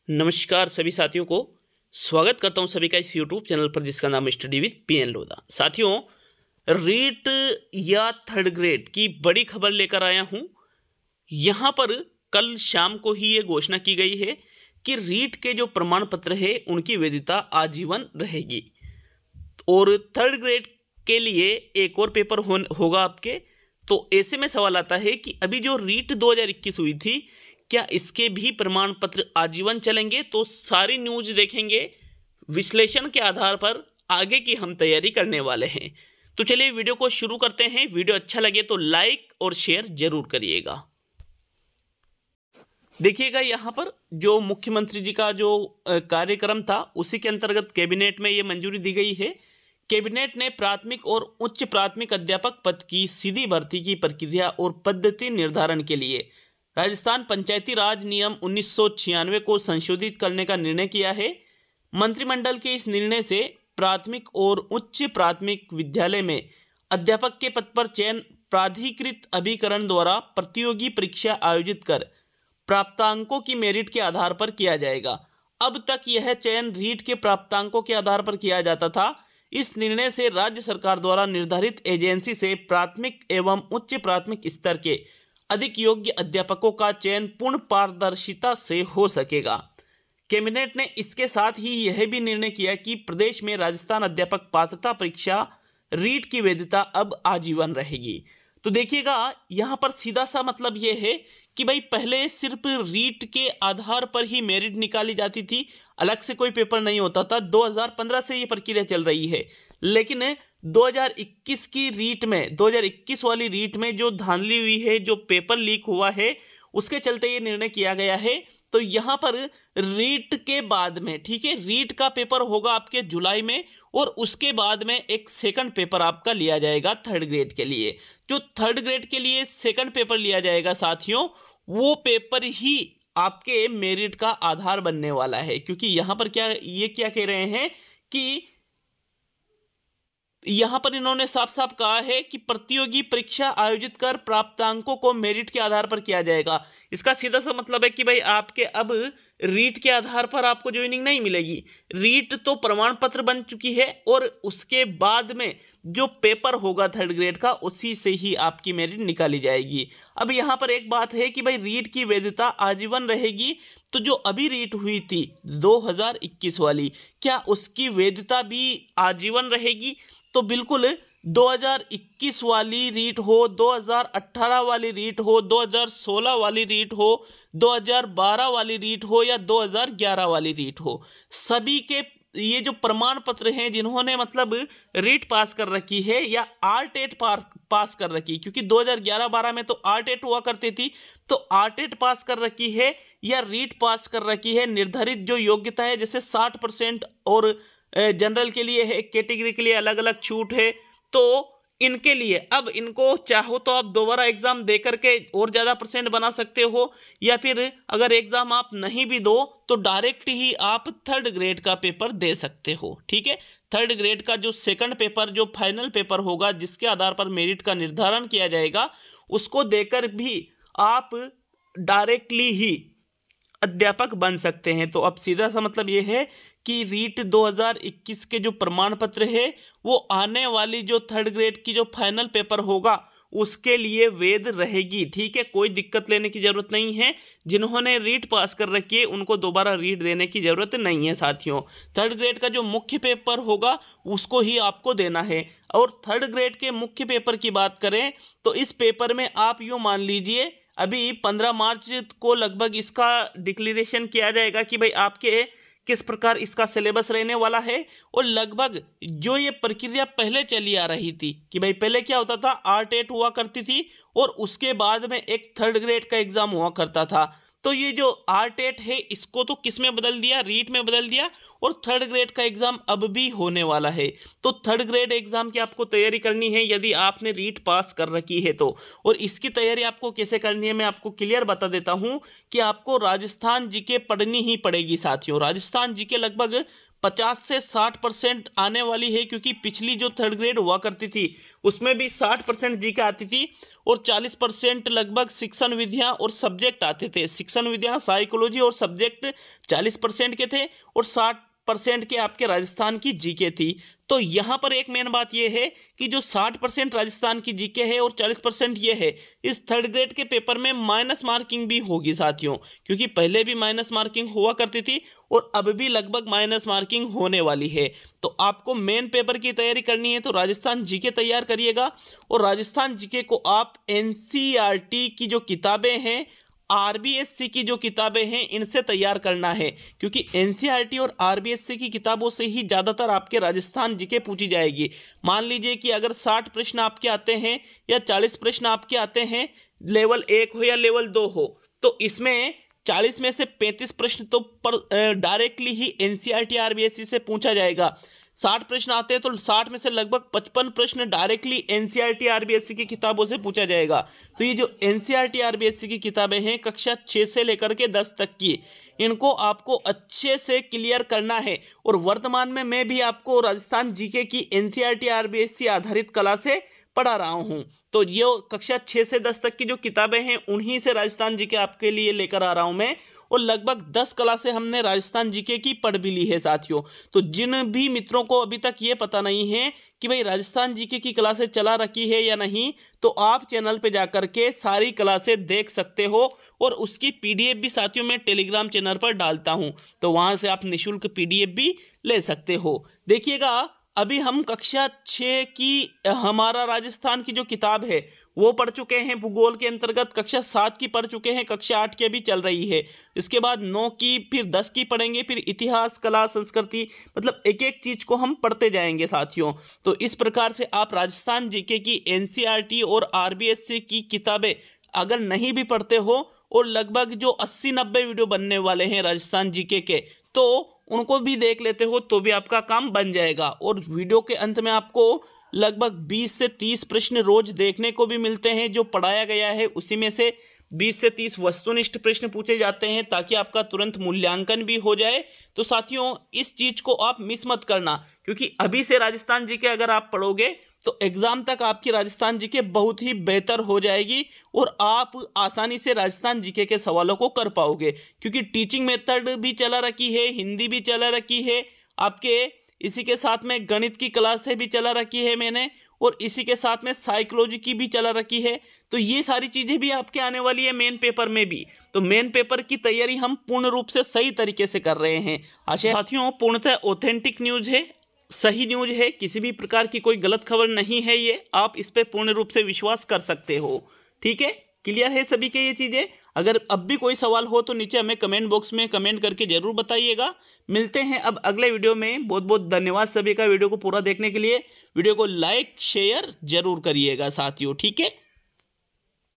नमस्कार सभी साथियों को स्वागत करता हूं सभी का इस यूट्यूब चैनल पर जिसका नाम स्टडी विद पीएन लोधा। साथियों, रीट या थर्ड ग्रेड की बड़ी खबर लेकर आया हूं। यहां पर कल शाम को ही ये घोषणा की गई है कि रीट के जो प्रमाण पत्र है उनकी वैधता आजीवन रहेगी और थर्ड ग्रेड के लिए एक और पेपर होगा आपके। तो ऐसे में सवाल आता है कि अभी जो रीट 2021 हुई थी, क्या इसके भी प्रमाण पत्र आजीवन चलेंगे? तो सारी न्यूज देखेंगे, विश्लेषण के आधार पर आगे की हम तैयारी करने वाले हैं। तो चलिए वीडियो को शुरू करते हैं। वीडियो अच्छा लगे तो लाइक और शेयर जरूर करिएगा। देखिएगा, यहाँ पर जो मुख्यमंत्री जी का जो कार्यक्रम था उसी के अंतर्गत कैबिनेट में ये मंजूरी दी गई है। कैबिनेट ने प्राथमिक और उच्च प्राथमिक अध्यापक पद की सीधी भर्ती की प्रक्रिया और पद्धति निर्धारण के लिए राजस्थान पंचायती राज नियम 1996 को संशोधित करने का निर्णय किया है। मंत्रिमंडल के इस निर्णय से प्राथमिक और उच्च प्राथमिक विद्यालय में अध्यापक के पद पर चयन प्राधिकृत अभिकरण द्वारा प्रतियोगी परीक्षा आयोजित कर प्राप्तांकों की मेरिट के आधार पर किया जाएगा। अब तक यह चयन रीट के प्राप्तांकों के आधार पर किया जाता था। इस निर्णय से राज्य सरकार द्वारा निर्धारित एजेंसी से प्राथमिक एवं उच्च प्राथमिक स्तर के अधिक योग्य अध्यापकों का चयन पूर्ण पारदर्शिता से हो सकेगा। कैबिनेट ने इसके साथ ही यह भी निर्णय किया कि प्रदेश में राजस्थान अध्यापक पात्रता परीक्षा रीट की वैधता अब आजीवन रहेगी। तो देखिएगा, यहाँ पर सीधा सा मतलब ये है कि भाई पहले सिर्फ रीट के आधार पर ही मेरिट निकाली जाती थी, अलग से कोई पेपर नहीं होता था। 2015 से ये प्रक्रिया चल रही है, लेकिन 2021 की रीट में 2021 वाली रीट में जो धांधली हुई है, जो पेपर लीक हुआ है, उसके चलते ये निर्णय किया गया है। तो यहाँ पर रीट के बाद में, ठीक है, रीट का पेपर होगा आपके जुलाई में और उसके बाद में एक सेकंड पेपर आपका लिया जाएगा थर्ड ग्रेड के लिए। जो थर्ड ग्रेड के लिए सेकंड पेपर लिया जाएगा साथियों, वो पेपर ही आपके मेरिट का आधार बनने वाला है। क्योंकि यहाँ पर क्या कह रहे हैं कि यहाँ पर इन्होंने साफ साफ कहा है कि प्रतियोगी परीक्षा आयोजित कर प्राप्तांकों को मेरिट के आधार पर किया जाएगा। इसका सीधा सा मतलब है कि भाई आपके अब रीट के आधार पर आपको ज्वाइनिंग नहीं मिलेगी। रीट तो प्रमाण पत्र बन चुकी है और उसके बाद में जो पेपर होगा थर्ड ग्रेड का, उसी से ही आपकी मेरिट निकाली जाएगी। अब यहाँ पर एक बात है कि भाई रीट की वैधता आजीवन रहेगी। तो जो अभी रीट हुई थी 2021 वाली, क्या उसकी वैधता भी आजीवन रहेगी? तो बिल्कुल 2021 वाली रीट हो, 2018 वाली रीट हो, 2016 वाली रीट हो, 2012 वाली रीट हो या 2011 वाली रीट हो, सभी के ये जो प्रमाण पत्र हैं जिन्होंने मतलब रीट पास कर रखी है या आरटेट पास कर रखी, क्योंकि 2011-12 में तो आरटेट हुआ करती थी, तो आरटेट पास कर रखी है या रीट पास कर रखी है, निर्धारित जो योग्यता है जैसे 60% और जनरल के लिए है, कैटेगरी के लिए अलग अलग छूट है। तो इनके लिए अब इनको चाहो तो आप दोबारा एग्जाम दे करके और ज़्यादा परसेंट बना सकते हो, या फिर अगर एग्जाम आप नहीं भी दो तो डायरेक्ट ही आप थर्ड ग्रेड का पेपर दे सकते हो। ठीक है, थर्ड ग्रेड का जो सेकंड पेपर, जो फाइनल पेपर होगा जिसके आधार पर मेरिट का निर्धारण किया जाएगा, उसको देकर भी आप डायरेक्टली ही अध्यापक बन सकते हैं। तो अब सीधा सा मतलब ये है कि रीट 2021 के जो प्रमाण पत्र है वो आने वाली जो थर्ड ग्रेड की जो फाइनल पेपर होगा उसके लिए वैध रहेगी। ठीक है, कोई दिक्कत लेने की जरूरत नहीं है। जिन्होंने रीट पास कर रखी है उनको दोबारा रीट देने की जरूरत नहीं है साथियों। थर्ड ग्रेड का जो मुख्य पेपर होगा उसको ही आपको देना है। और थर्ड ग्रेड के मुख्य पेपर की बात करें तो इस पेपर में आप यूँ मान लीजिए, अभी 15 मार्च को लगभग इसका डिक्लेरेशन किया जाएगा कि भाई आपके किस प्रकार इसका सिलेबस रहने वाला है। और लगभग जो ये प्रक्रिया पहले चली आ रही थी कि भाई पहले क्या होता था, आरटेट हुआ करती थी और उसके बाद में एक थर्ड ग्रेड का एग्जाम हुआ करता था। तो ये जो आरटेट है इसको तो किस में बदल दिया, रीट में बदल दिया, और थर्ड ग्रेड का एग्जाम अब भी होने वाला है। तो थर्ड ग्रेड एग्जाम की आपको तैयारी करनी है यदि आपने रीट पास कर रखी है तो। और इसकी तैयारी आपको कैसे करनी है मैं आपको क्लियर बता देता हूं कि आपको राजस्थान जीके पढ़नी ही पड़ेगी साथियों। राजस्थान जीके लगभग 50 से 60% आने वाली है, क्योंकि पिछली जो थर्ड ग्रेड हुआ करती थी उसमें भी 60% जीके आती थी और 40% लगभग शिक्षण विधियां और सब्जेक्ट आते थे। शिक्षण विधियां, साइकोलॉजी और सब्जेक्ट 40% के थे और 60% के आपके राजस्थान की जीके थी। तो यहाँ पर एक मेन बात यह है कि जो 60% राजस्थान की जीके है और 40% ये है, इस थर्ड ग्रेड के पेपर में माइनस मार्किंग भी होगी साथियों, क्योंकि पहले भी माइनस मार्किंग हुआ करती थी और अब भी लगभग माइनस मार्किंग होने वाली है। तो आपको मेन पेपर की तैयारी करनी है तो राजस्थान जीके तैयार करिएगा, और राजस्थान जीके को आप एनसीईआरटी की जो किताबें हैं, आरबीएससी की जो किताबें हैं, इनसे तैयार करना है, क्योंकि एनसीईआरटी और आरबीएससी की किताबों से ही ज़्यादातर आपके राजस्थान जीके पूछी जाएगी। मान लीजिए कि अगर 60 प्रश्न आपके आते हैं या 40 प्रश्न आपके आते हैं, लेवल 1 हो या लेवल 2 हो, तो इसमें 40 में से 35 प्रश्न तो डायरेक्टली ही एनसीईआरटी आरबीएससी से पूछा जाएगा। 60 प्रश्न आते हैं तो 60 में से लगभग 55 प्रश्न डायरेक्टली एनसीईआरटी आरबीएससी की किताबों से पूछा जाएगा। तो ये जो एनसीईआरटी आरबीएससी की किताबें हैं कक्षा 6 से लेकर के 10 तक की, इनको आपको अच्छे से क्लियर करना है। और वर्तमान में मैं भी आपको राजस्थान जीके की एनसीईआरटी आरबीएससी आधारित कला से पढ़ा रहा हूं। तो ये कक्षा 6 से 10 तक की जो किताबें हैं उन्हीं से राजस्थान जीके आपके लिए लेकर आ रहा हूं मैं, और लगभग 10 क्लासें हमने राजस्थान जीके की पढ़ भी ली है साथियों। तो जिन भी मित्रों को अभी तक ये पता नहीं है कि भाई राजस्थान जीके की क्लासें चला रखी है या नहीं, तो आप चैनल पे जाकर के सारी क्लासें देख सकते हो, और उसकी पीडीएफ भी साथियों मैं टेलीग्राम चैनल पर डालता हूं, तो वहां से आप निःशुल्क पीडीएफ भी ले सकते हो। देखिएगा, अभी हम कक्षा 6 की हमारा राजस्थान की जो किताब है वो पढ़ चुके हैं, भूगोल के अंतर्गत कक्षा 7 की पढ़ चुके हैं, कक्षा 8 की अभी चल रही है। इसके बाद 9 की, फिर 10 की पढ़ेंगे, फिर इतिहास, कला, संस्कृति, मतलब एक एक चीज़ को हम पढ़ते जाएंगे साथियों। तो इस प्रकार से आप राजस्थान जीके की एनसीईआरटी और आरबीएससी की किताबें अगर नहीं भी पढ़ते हो, और लगभग जो 80-90 वीडियो बनने वाले हैं राजस्थान जीके के, तो उनको भी देख लेते हो तो भी आपका काम बन जाएगा। और वीडियो के अंत में आपको लगभग 20 से 30 प्रश्न रोज देखने को भी मिलते हैं। जो पढ़ाया गया है उसी में से 20 से 30 वस्तुनिष्ठ प्रश्न पूछे जाते हैं, ताकि आपका तुरंत मूल्यांकन भी हो जाए। तो साथियों, इस चीज़ को आप मिस मत करना, क्योंकि अभी से राजस्थान जीके अगर आप पढ़ोगे तो एग्ज़ाम तक आपकी राजस्थान जीके बहुत ही बेहतर हो जाएगी, और आप आसानी से राजस्थान जीके के सवालों को कर पाओगे। क्योंकि टीचिंग मेथड भी चला रखी है, हिंदी भी चला रखी है आपके, इसी के साथ में गणित की क्लासें भी चला रखी है मैंने, और इसी के साथ में साइकोलॉजी की भी चला रखी है। तो ये सारी चीज़ें भी आपके आने वाली है मेन पेपर में भी। तो मेन पेपर की तैयारी हम पूर्ण रूप से सही तरीके से कर रहे हैं। आशा साथियों, पूर्णतः ऑथेंटिक न्यूज़ है, सही न्यूज़ है, किसी भी प्रकार की कोई गलत खबर नहीं है ये। आप इस पर पूर्ण रूप से विश्वास कर सकते हो। ठीक है, क्लियर है सभी के ये चीज़ें। अगर अब भी कोई सवाल हो तो नीचे हमें कमेंट बॉक्स में कमेंट करके ज़रूर बताइएगा। मिलते हैं अब अगले वीडियो में। बहुत बहुत धन्यवाद सभी का वीडियो को पूरा देखने के लिए। वीडियो को लाइक शेयर जरूर करिएगा साथियों। ठीक है।